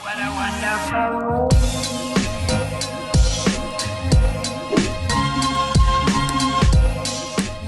What a wonderful world.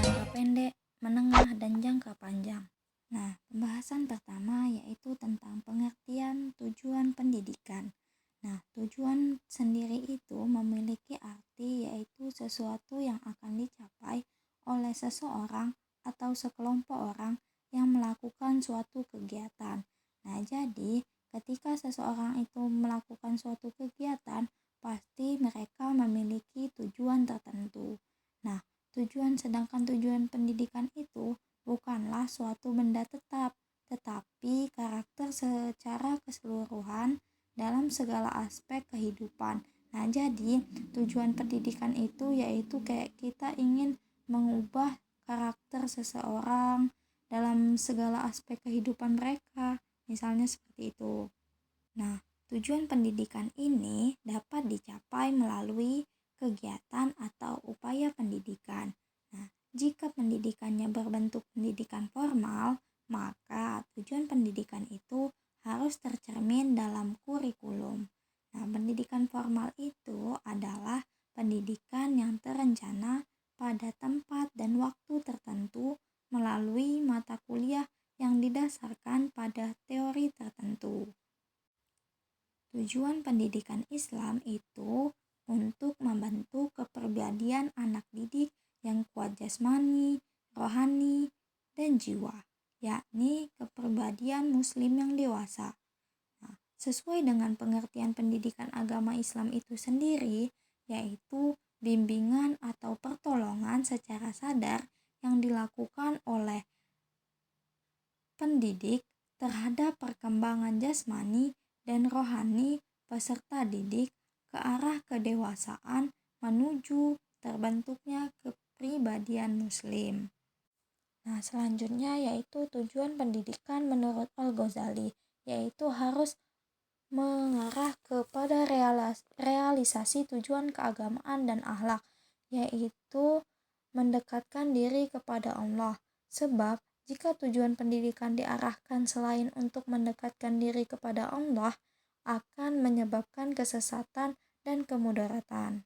Jangka pendek, menengah, dan jangka panjang. Nah, pembahasan pertama yaitu tentang pengertian tujuan pendidikan. Nah, tujuan sendiri itu memiliki arti yaitu sesuatu yang akan dicapai oleh seseorang atau sekelompok orang yang melakukan suatu kegiatan. Nah, jadi ketika seseorang itu melakukan suatu kegiatan, pasti mereka memiliki tujuan tertentu. Nah, sedangkan tujuan pendidikan itu bukanlah suatu benda tetap, tetapi karakter secara keseluruhan dalam segala aspek kehidupan. Nah, jadi tujuan pendidikan itu yaitu kayak kita ingin mengubah karakter seseorang dalam segala aspek kehidupan mereka, misalnya seperti itu. Nah, tujuan pendidikan ini dapat dicapai melalui kegiatan atau upaya pendidikan. Nah, jika pendidikannya berbentuk pendidikan formal, maka tujuan pendidikan itu harus tercermin dalam kurikulum. Nah, pendidikan formal itu adalah pendidikan yang terencana pada tempat dan waktu tertentu melalui mata kuliah yang didasarkan pada teori tertentu. Tujuan pendidikan Islam itu untuk membentuk kepribadian anak didik yang kuat jasmani, rohani, dan jiwa, yakni kepribadian muslim yang dewasa. Nah, sesuai dengan pengertian pendidikan agama Islam itu sendiri, yaitu bimbingan atau pertolongan secara sadar yang dilakukan oleh pendidik terhadap perkembangan jasmani dan rohani peserta didik ke arah kedewasaan menuju terbentuknya kepribadian muslim. Nah, selanjutnya yaitu tujuan pendidikan menurut Al-Ghazali, yaitu harus mengarah kepada realisasi tujuan keagamaan dan akhlak, yaitu mendekatkan diri kepada Allah. Sebab jika tujuan pendidikan diarahkan selain untuk mendekatkan diri kepada Allah, akan menyebabkan kesesatan dan kemudaratan.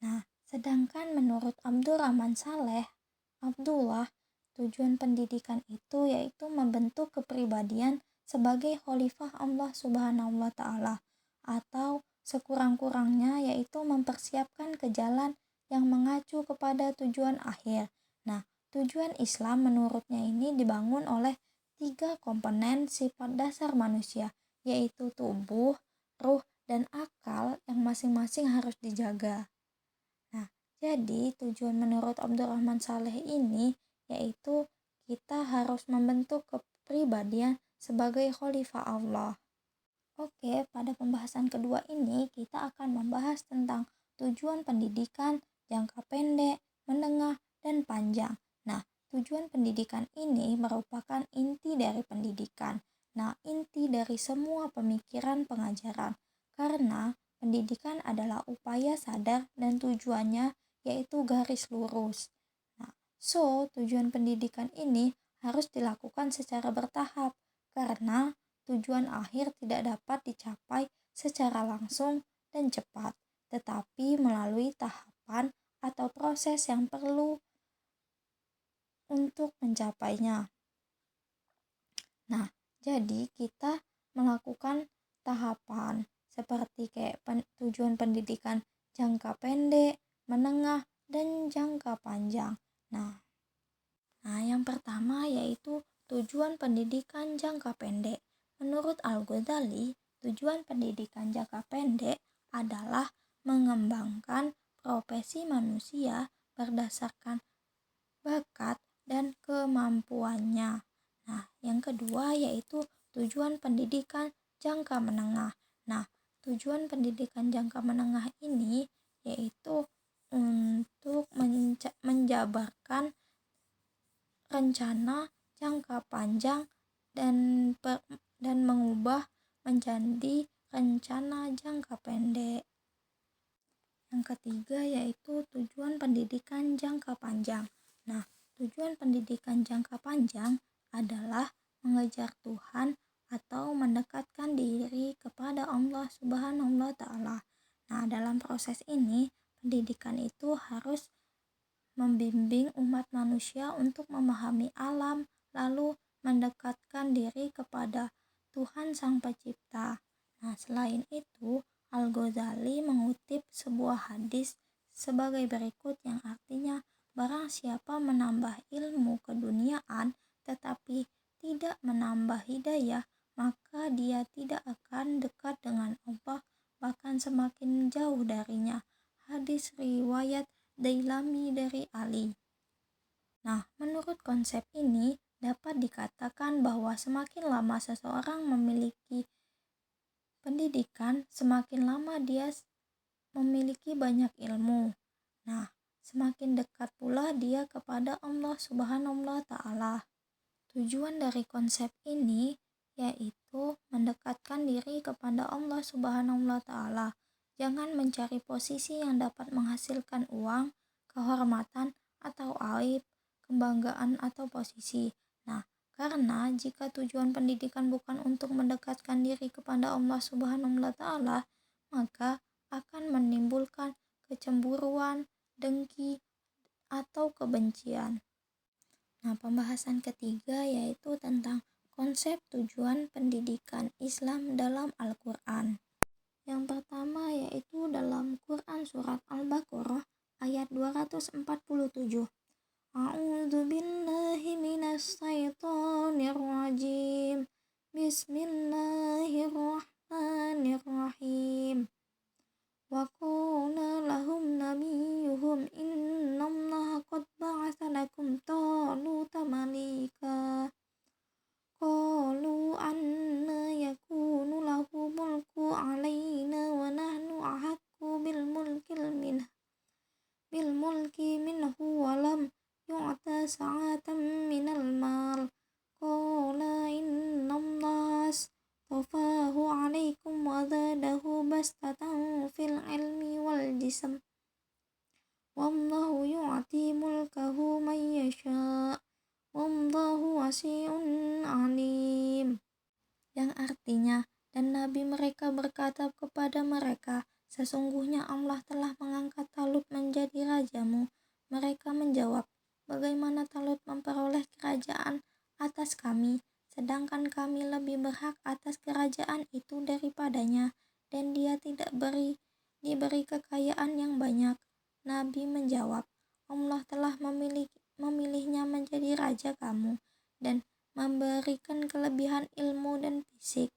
Nah, sedangkan menurut Abdurrahman Saleh Abdullah, tujuan pendidikan itu yaitu membentuk kepribadian sebagai khalifah Allah Subhanahu wa taala, atau sekurang-kurangnya yaitu mempersiapkan ke jalan yang mengacu kepada tujuan akhir. Nah, tujuan Islam menurutnya ini dibangun oleh 3 komponen sifat dasar manusia, yaitu tubuh, ruh, dan akal yang masing-masing harus dijaga. Nah, jadi tujuan menurut Abdurrahman Saleh ini yaitu kita harus membentuk kepribadian sebagai khalifah Allah. Oke, pada pembahasan kedua ini kita akan membahas tentang tujuan pendidikan jangka pendek, menengah, dan panjang. Nah, tujuan pendidikan ini merupakan inti dari pendidikan. Nah, inti dari semua pemikiran pengajaran. Karena pendidikan adalah upaya sadar dan tujuannya yaitu garis lurus. Nah, tujuan pendidikan ini harus dilakukan secara bertahap karena tujuan akhir tidak dapat dicapai secara langsung dan cepat, tetapi melalui tahapan atau proses yang perlu untuk mencapainya. Nah, jadi kita melakukan tahapan seperti kayak tujuan pendidikan jangka pendek, menengah, dan jangka panjang. Nah, yang pertama yaitu tujuan pendidikan jangka pendek. Menurut Al-Ghazali, tujuan pendidikan jangka pendek adalah mengembangkan profesi manusia berdasarkan bakat dan kemampuannya. Nah, yang kedua yaitu tujuan pendidikan jangka menengah. Nah, tujuan pendidikan jangka menengah ini yaitu untuk menjabarkan rencana jangka panjang dan mengubah menjadi rencana jangka pendek. Yang ketiga yaitu tujuan pendidikan jangka panjang. Nah, tujuan pendidikan jangka panjang adalah mengejar Tuhan atau mendekatkan diri kepada kepada Allah Subhanahu wa Ta'ala. Nah, dalam proses ini, pendidikan itu harus membimbing umat manusia untuk memahami alam, lalu mendekatkan diri kepada Tuhan Sang Pencipta. Nah, selain itu, Al-Ghazali mengutip sebuah hadis sebagai berikut yang artinya, barang siapa menambah ilmu keduniaan tetapi tidak menambah hidayah, maka dia tidak akan dekat dengan Allah, bahkan semakin jauh darinya. Hadis riwayat Dailami dari Ali. Nah, menurut konsep ini dapat dikatakan bahwa semakin lama seseorang memiliki pendidikan, semakin lama dia memiliki banyak ilmu. Nah, semakin dekat pula dia kepada Allah Subhanahu wa Ta'ala. Tujuan dari konsep ini yaitu mendekatkan diri kepada Allah Subhanahu wa Ta'ala. Jangan mencari posisi yang dapat menghasilkan uang, kehormatan, atau aib, kebanggaan, atau posisi. Nah, karena jika tujuan pendidikan bukan untuk mendekatkan diri kepada Allah Subhanahu wa Ta'ala, maka akan menimbulkan kecemburuan, dengki, atau kebencian. Nah, pembahasan ketiga yaitu tentang konsep tujuan pendidikan Islam dalam Al-Quran. Yang pertama yaitu dalam Quran surat Al-Baqarah ayat 247. A'udzu billahi minas syaitonir rajim. Bismillahirrahmanirrahim. Wa qala lahum nabiyuhum innallaha qad ba'atha lakum taluta malika. Qalu anna yakunu lahu mulku alaina wa nahnu ahaqqu bil mulki minhu wa lam yu'ta sa'atan minal mal. Qala innallaha astafahu alaikum wa zadahu bastatan fil ilmi wal jism. Wallahu yu'ti mulkahu man yasha'. Wallahu wasi'un alim. Yang artinya, dan Nabi mereka berkata kepada mereka, sesungguhnya Allah telah mengangkat Talut menjadi rajamu. Mereka menjawab, bagaimana Talut memperoleh kerajaan atas kami, sedangkan kami lebih berhak atas kerajaan itu daripadanya, dan dia tidak diberi kekayaan yang banyak. Nabi menjawab, Allah telah memilihnya menjadi raja kamu dan memberikan kelebihan ilmu dan fisik.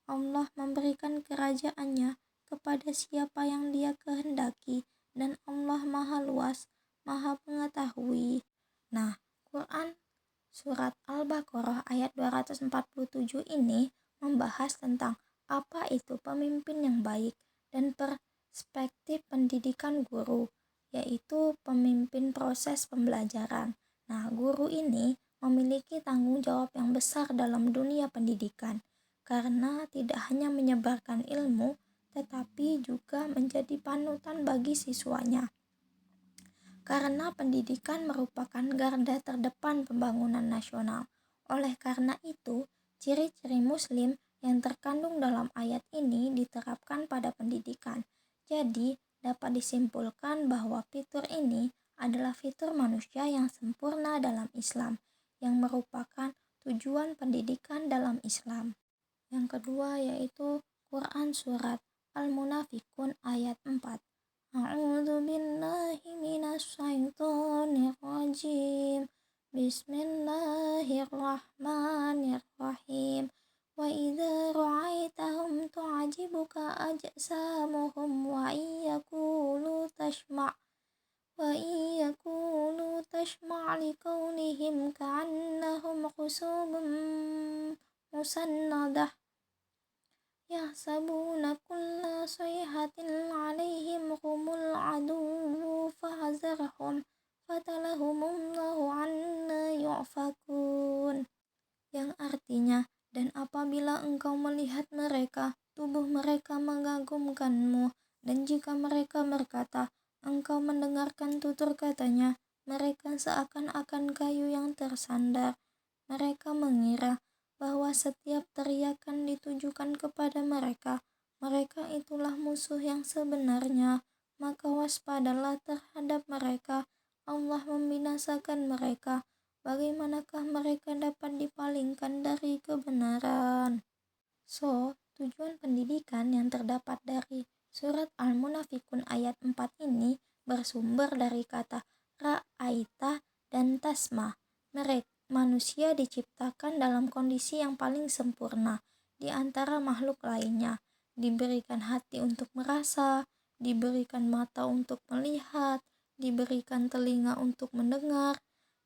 Allah memberikan kerajaannya kepada siapa yang dia kehendaki dan Allah maha luas, maha mengetahui. Nah, Quran surat Al-Baqarah ayat 247 ini membahas tentang apa itu pemimpin yang baik dan perspektif pendidikan guru, yaitu pemimpin proses pembelajaran. Nah, guru ini memiliki tanggung jawab yang besar dalam dunia pendidikan, karena tidak hanya menyebarkan ilmu, tetapi juga menjadi panutan bagi siswanya. Karena pendidikan merupakan garda terdepan pembangunan nasional. Oleh karena itu, ciri-ciri Muslim yang terkandung dalam ayat ini diterapkan pada pendidikan. Jadi, dapat disimpulkan bahwa fitur ini adalah fitur manusia yang sempurna dalam Islam, yang merupakan tujuan pendidikan dalam Islam. Yang kedua yaitu Quran surat Al-Munafikun ayat 4. A'udzu billahi minasy syaithanir rajim. Bismillahirrahmanirrahim. Wa idza ra'aitahum tu'jibuka ajsamuhum wa iyaqulu tashma' liqaulihim ka'annahum khusubun musannadah. Yahsabuna kulla sayhatin 'alaihim humul aduwwu fahzarhum fatalahumullahu anna yu'fakun. Yang artinya, dan apabila engkau melihat mereka, tubuh mereka mengagumkanmu, dan jika mereka berkata, engkau mendengarkan tutur katanya, mereka seakan-akan kayu yang tersandar. Mereka mengira bahwa setiap teriakan ditujukan kepada mereka, Mereka itulah musuh yang sebenarnya, maka waspadalah terhadap mereka. Allah membinasakan mereka. Bagaimanakah mereka dapat dipalingkan dari kebenaran? So, tujuan pendidikan yang terdapat dari surat Al-Munafikun ayat 4 ini bersumber dari kata ra'aita dan tasma. Manusia diciptakan dalam kondisi yang paling sempurna di antara makhluk lainnya. Diberikan hati untuk merasa, diberikan mata untuk melihat, diberikan telinga untuk mendengar.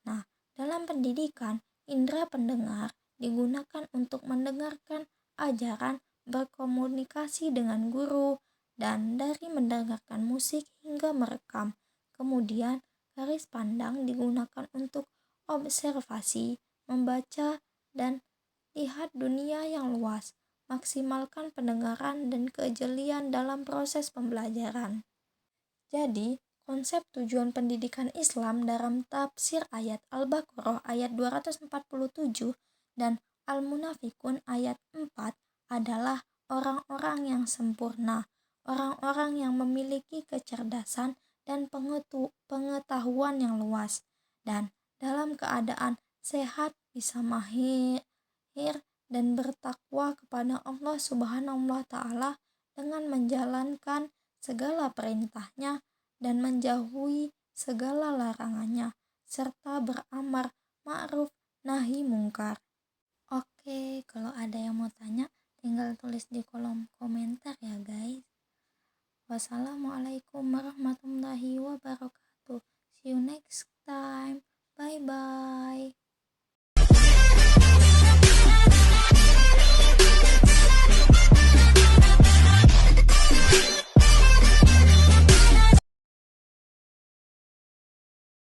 Nah, dalam pendidikan, indera pendengar digunakan untuk mendengarkan ajaran, berkomunikasi dengan guru, dan dari mendengarkan musik hingga merekam. Kemudian, garis pandang digunakan untuk observasi, membaca, dan lihat dunia yang luas. Maksimalkan pendengaran dan kejelian dalam proses pembelajaran. Jadi, konsep tujuan pendidikan Islam dalam tafsir ayat Al-Baqarah ayat 247 dan Al-Munafikun ayat 4 adalah orang-orang yang sempurna, orang-orang yang memiliki kecerdasan dan pengetahuan yang luas, dan dalam keadaan sehat bisa mahir dan bertakwa kepada Allah Subhanahu wa Ta'ala dengan menjalankan segala perintahnya dan menjauhi segala larangannya, serta beramar ma'ruf nahi mungkar. Oke, kalau ada yang mau tanya, tinggal tulis di kolom komentar ya guys. Wassalamualaikum warahmatullahi wabarakatuh. See you next time. Bye bye.